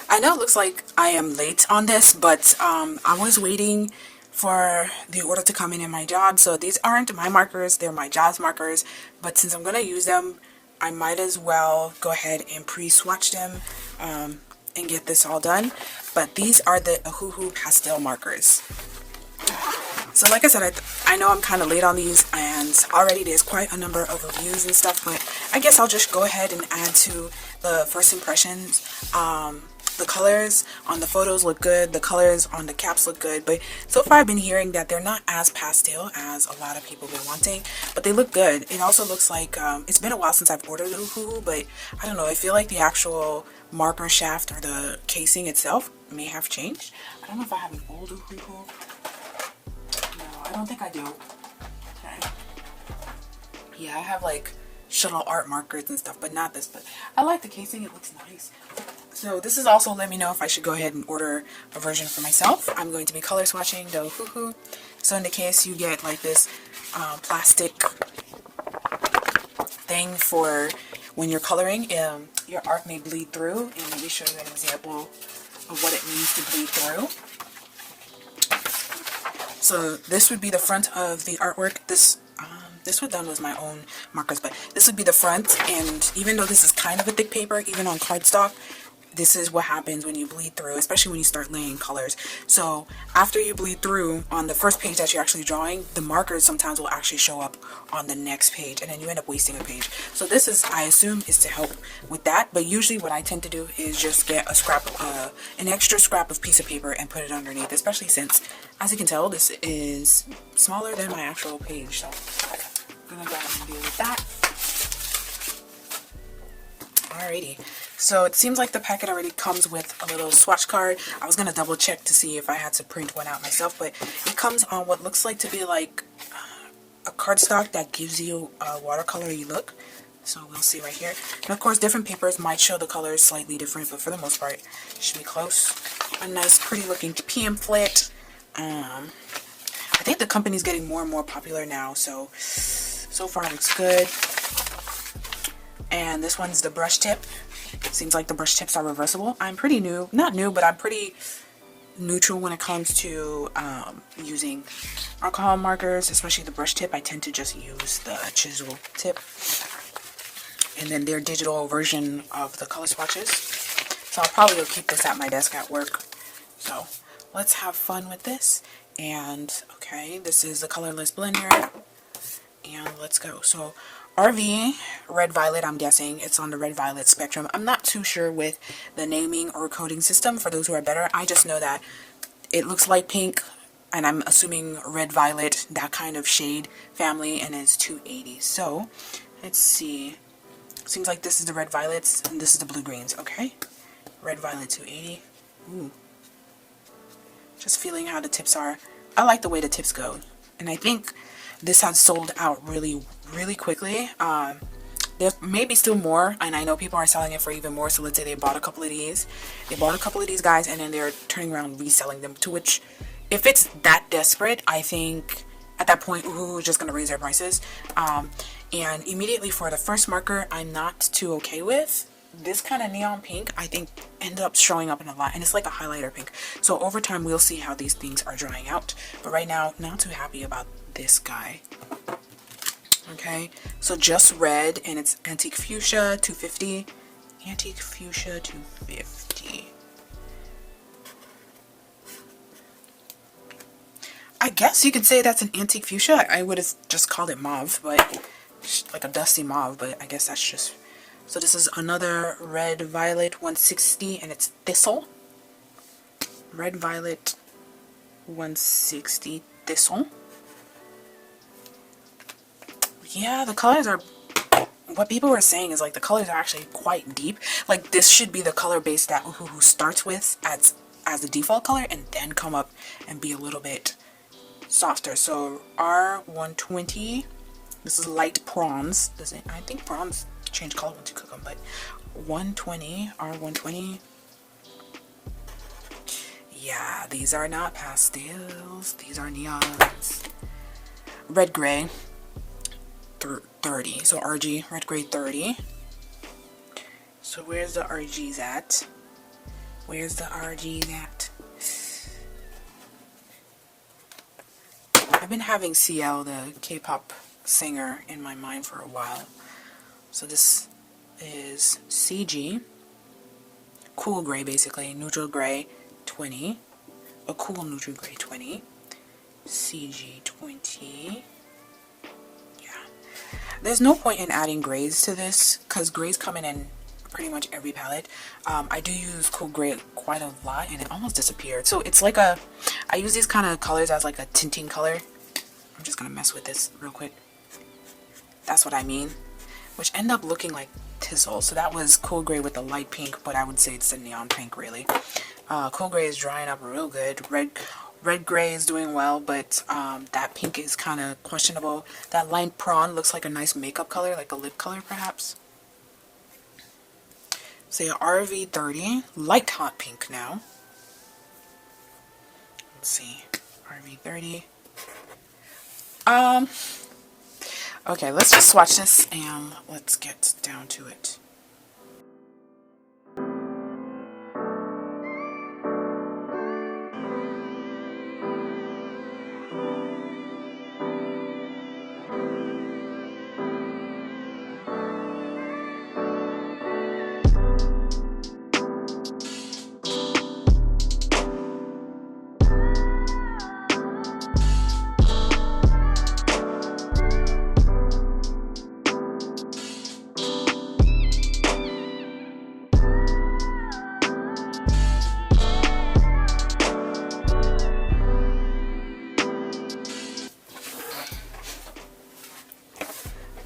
I know it looks like I am late on this, but I was waiting for the order to come in my job. So these aren't my markers, they're my job's markers. But since I'm going to use them, I might as well go ahead and pre-swatch them and get this all done. But these are the Ohuhu Pastel markers. So like I said, I know I'm kind of late on these, and already there's quite a number of reviews and stuff, but I guess I'll just go ahead and add to the first impressions. The colors on the photos look good, the colors on the caps look good, but so far I've been hearing that they're not as pastel as a lot of people have been wanting, but they look good. It also looks like, it's been a while since I've ordered the Ohuhu, but I don't know, I feel like the actual marker shaft or the casing itself may have changed. I don't know if I have an old Ohuhu. I don't think I do. Okay. Yeah, I have like shuttle art markers and stuff, but not this. But I like the casing, it looks nice. So this is also let me know if I should go ahead and order a version for myself. I'm going to be color swatching the Ohuhu. So in the case you get like this plastic thing for when you're coloring, your art may bleed through. And let me show you an example of what it means to bleed through. So this would be the front of the artwork. This was done with my own markers, but this would be the front. And even though this is kind of a thick paper, even on cardstock, this is what happens when you bleed through, especially when you start laying colors. So after you bleed through on the first page that you're actually drawing, the markers sometimes will actually show up on the next page, and then you end up wasting a page. So this is, I assume, is to help with that. But usually what I tend to do is just get a scrap, an extra scrap of piece of paper and put it underneath, especially since, as you can tell, this is smaller than my actual page. So I'm gonna go ahead and deal with that. Alrighty. So it seems like the packet already comes with a little swatch card. I was going to double check to see if I had to print one out myself, but it comes on what looks like to be like a cardstock that gives you a watercolory look. So we'll see right here. And of course different papers might show the colors slightly different, but for the most part it should be close. A nice pretty looking pamphlet. I think the company's getting more and more popular now, so far it looks good. And this one's the brush tip. Seems like the brush tips are reversible. I'm pretty new, not new, but I'm pretty neutral when it comes to using alcohol markers, especially the brush tip. I tend to just use the chisel tip. And then their digital version of the color swatches. So I'll probably keep this at my desk at work. So let's have fun with this. And okay, this is the Colorless Blender. And let's go. So RV, red violet, I'm guessing it's on the red violet spectrum. I'm not too sure with the naming or coding system for those who are better. I just know that it looks like pink, and I'm assuming red violet, that kind of shade family, and it's 280. So let's see. Seems like this is the red violets and this is the blue greens. Okay, red violet 280. Ooh. Just feeling how the tips are. I like the way the tips go, and I think this has sold out really quickly. There may be still more, and I know people are selling it for even more. So let's say they bought a couple of these. They bought a couple of these guys, and then they're turning around reselling them. To which, if it's that desperate, I think at that point, Ohuhu is just going to raise their prices. And immediately for the first marker, I'm not too okay with. This kind of neon pink, I think, ended up showing up in a lot, and it's like a highlighter pink. So over time, we'll see how these things are drying out. But right now, not too happy about this guy. Okay, so just red, and it's Antique Fuchsia 250. Antique Fuchsia 250. I guess you could say that's an Antique Fuchsia. I would have just called it mauve, but like a dusty mauve, but I guess that's just... So this is another red violet 160, and it's Thistle. Red violet 160 Thistle. Yeah, the colors are... What people were saying is like the colors are actually quite deep. Like this should be the color base that Ohuhu starts with as the default color, and then come up and be a little bit softer. So R120. This is light prawns. I think prawns change color once you cook them, but 120, R120. Yeah, these are not pastels. These are neons. Red gray 30. So RG, red gray 30. So where's the RGs at? Where's the RGs at? I've been having CL, the K-pop singer, in my mind for a while. So this is CG, cool gray basically, neutral gray 20, a cool neutral gray 20, CG 20. Yeah. There's no point in adding grays to this because grays come in pretty much every palette. I do use cool gray quite a lot and it almost disappeared. So it's like I use these kind of colors as like a tinting color. I'm just gonna mess with this real quick. That's what I mean. Which end up looking like tinsel. So that was cool gray with the light pink, but I would say it's a neon pink really. Cool gray is drying up real good. Red gray is doing well, but that pink is kind of questionable. That light prawn looks like a nice makeup color, like a lip color perhaps. So your RV30, light hot pink now. Let's see, RV30. Okay, let's just swatch this and let's get down to it.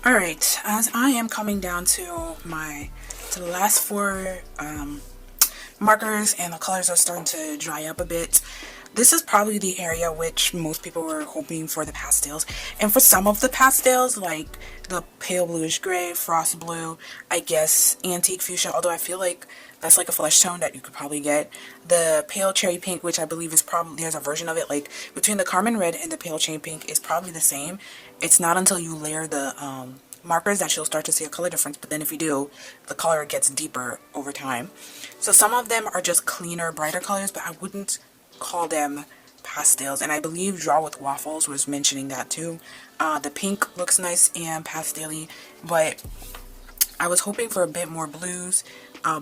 Alright, as I am coming down to the last four markers and the colors are starting to dry up a bit, this is probably the area which most people were hoping for the pastels. And for some of the pastels, like the pale bluish gray, frost blue, I guess antique fuchsia, although I feel like that's like a flesh tone that you could probably get. The pale cherry pink, which I believe is probably, there's a version of it, like between the Carmen red and the pale cherry pink is probably the same. It's not until you layer the markers that you'll start to see a color difference, but then if you do, the color gets deeper over time. So some of them are just cleaner, brighter colors, but I wouldn't call them pastels. And I believe Draw with Waffles was mentioning that too. The pink looks nice and pastel-y, but I was hoping for a bit more blues.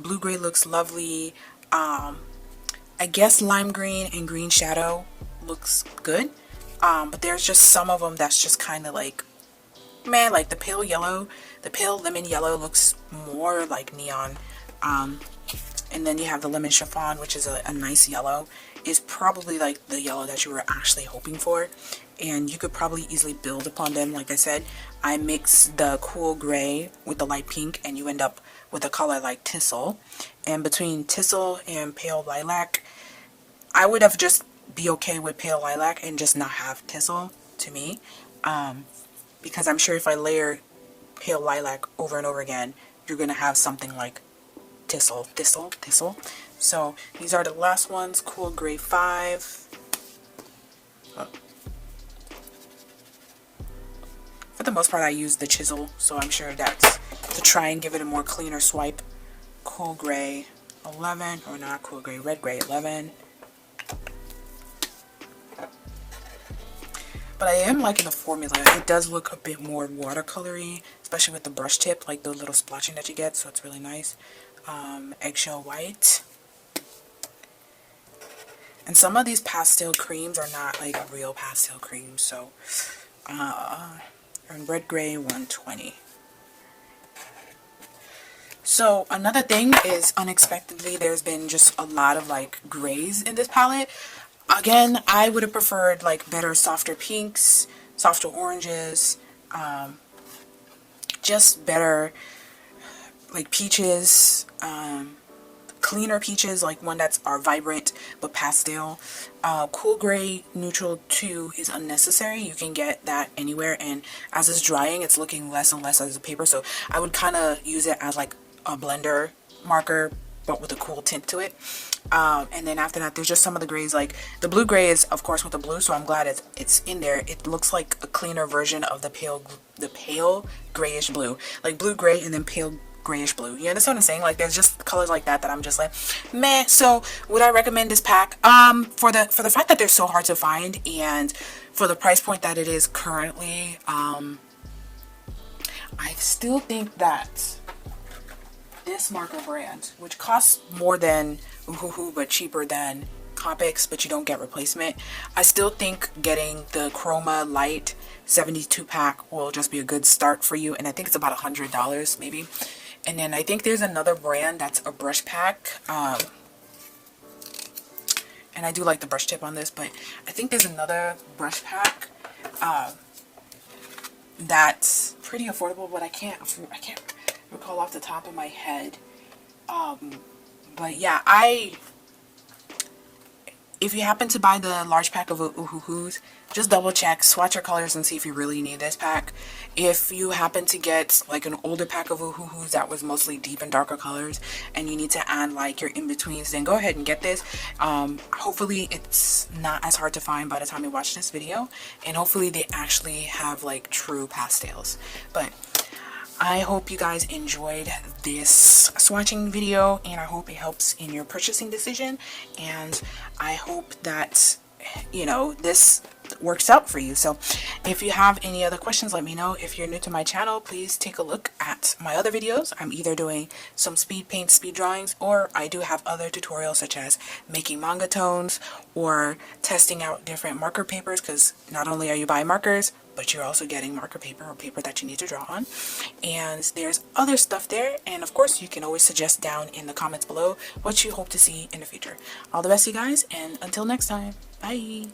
Blue gray looks lovely. I guess lime green and green shadow looks good. But there's just some of them that's just kind of like, man, like the pale yellow, the pale lemon yellow looks more like neon. And then you have the lemon chiffon, which is a nice yellow, is probably like the yellow that you were actually hoping for. And you could probably easily build upon them. Like I said, I mixed the cool gray with the light pink and you end up with a color like Tissel. And between Tissel and pale lilac, I would have just be okay with pale lilac and just not have Tissel to me. Because I'm sure if I layer pale lilac over and over again, you're going to have something like Tissel. So these are the last ones. Cool gray 5. For the most part, I use the chisel, so I'm sure that's to try and give it a more cleaner swipe. Cool gray 11, or not cool gray, red gray 11. But I am liking the formula. It does look a bit more watercolory, especially with the brush tip, like the little splotching that you get, so it's really nice. Eggshell white. And some of these pastel creams are not like real pastel creams, so and red gray 120. So another thing is, unexpectedly, there's been just a lot of like grays in this palette. Again, I would have preferred like better, softer pinks, softer oranges, just better like peaches, cleaner peaches, like one that's are vibrant but pastel. Cool gray neutral 2 is unnecessary. You can get that anywhere, and as it's drying, it's looking less and less as a paper. So I would kind of use it as like a blender marker, but with a cool tint to it. And then after that, there's just some of the grays, like the blue gray is of course with the blue, so I'm glad it's in there. It looks like a cleaner version of the pale grayish blue, like blue gray and then pale grayish blue. You understand what I'm saying? Like there's just colors like that that I'm just like meh. So would I recommend this pack? For the fact that they're so hard to find and for the price point that it is currently, I still think that this marker brand, which costs more than Ohuhu but cheaper than Copics, but you don't get replacement, I still think getting the Chroma Light 72 pack will just be a good start for you. And I think it's about $100 maybe. And then I think there's another brand that's a brush pack. And I do like the brush tip on this, but I think there's another brush pack that's pretty affordable, but I can't recall off the top of my head. But yeah, if you happen to buy the large pack of Ohuhus, just double check, swatch your colors and see if you really need this pack. If you happen to get like an older pack of Ohuhus that was mostly deep and darker colors and you need to add like your in-betweens, then go ahead and get this. Hopefully it's not as hard to find by the time you watch this video, and hopefully they actually have like true pastels. But I hope you guys enjoyed this swatching video, and I hope it helps in your purchasing decision, and I hope that, you know, this works out for you. So if you have any other questions, let me know. If you're new to my channel, please take a look at my other videos. I'm either doing some speed paint, speed drawings, or I do have other tutorials such as making manga tones or testing out different marker papers, because not only are you buying markers, but you're also getting marker paper or paper that you need to draw on. And there's other stuff there. And of course, you can always suggest down in the comments below what you hope to see in the future. All the best, you guys, and until next time, bye.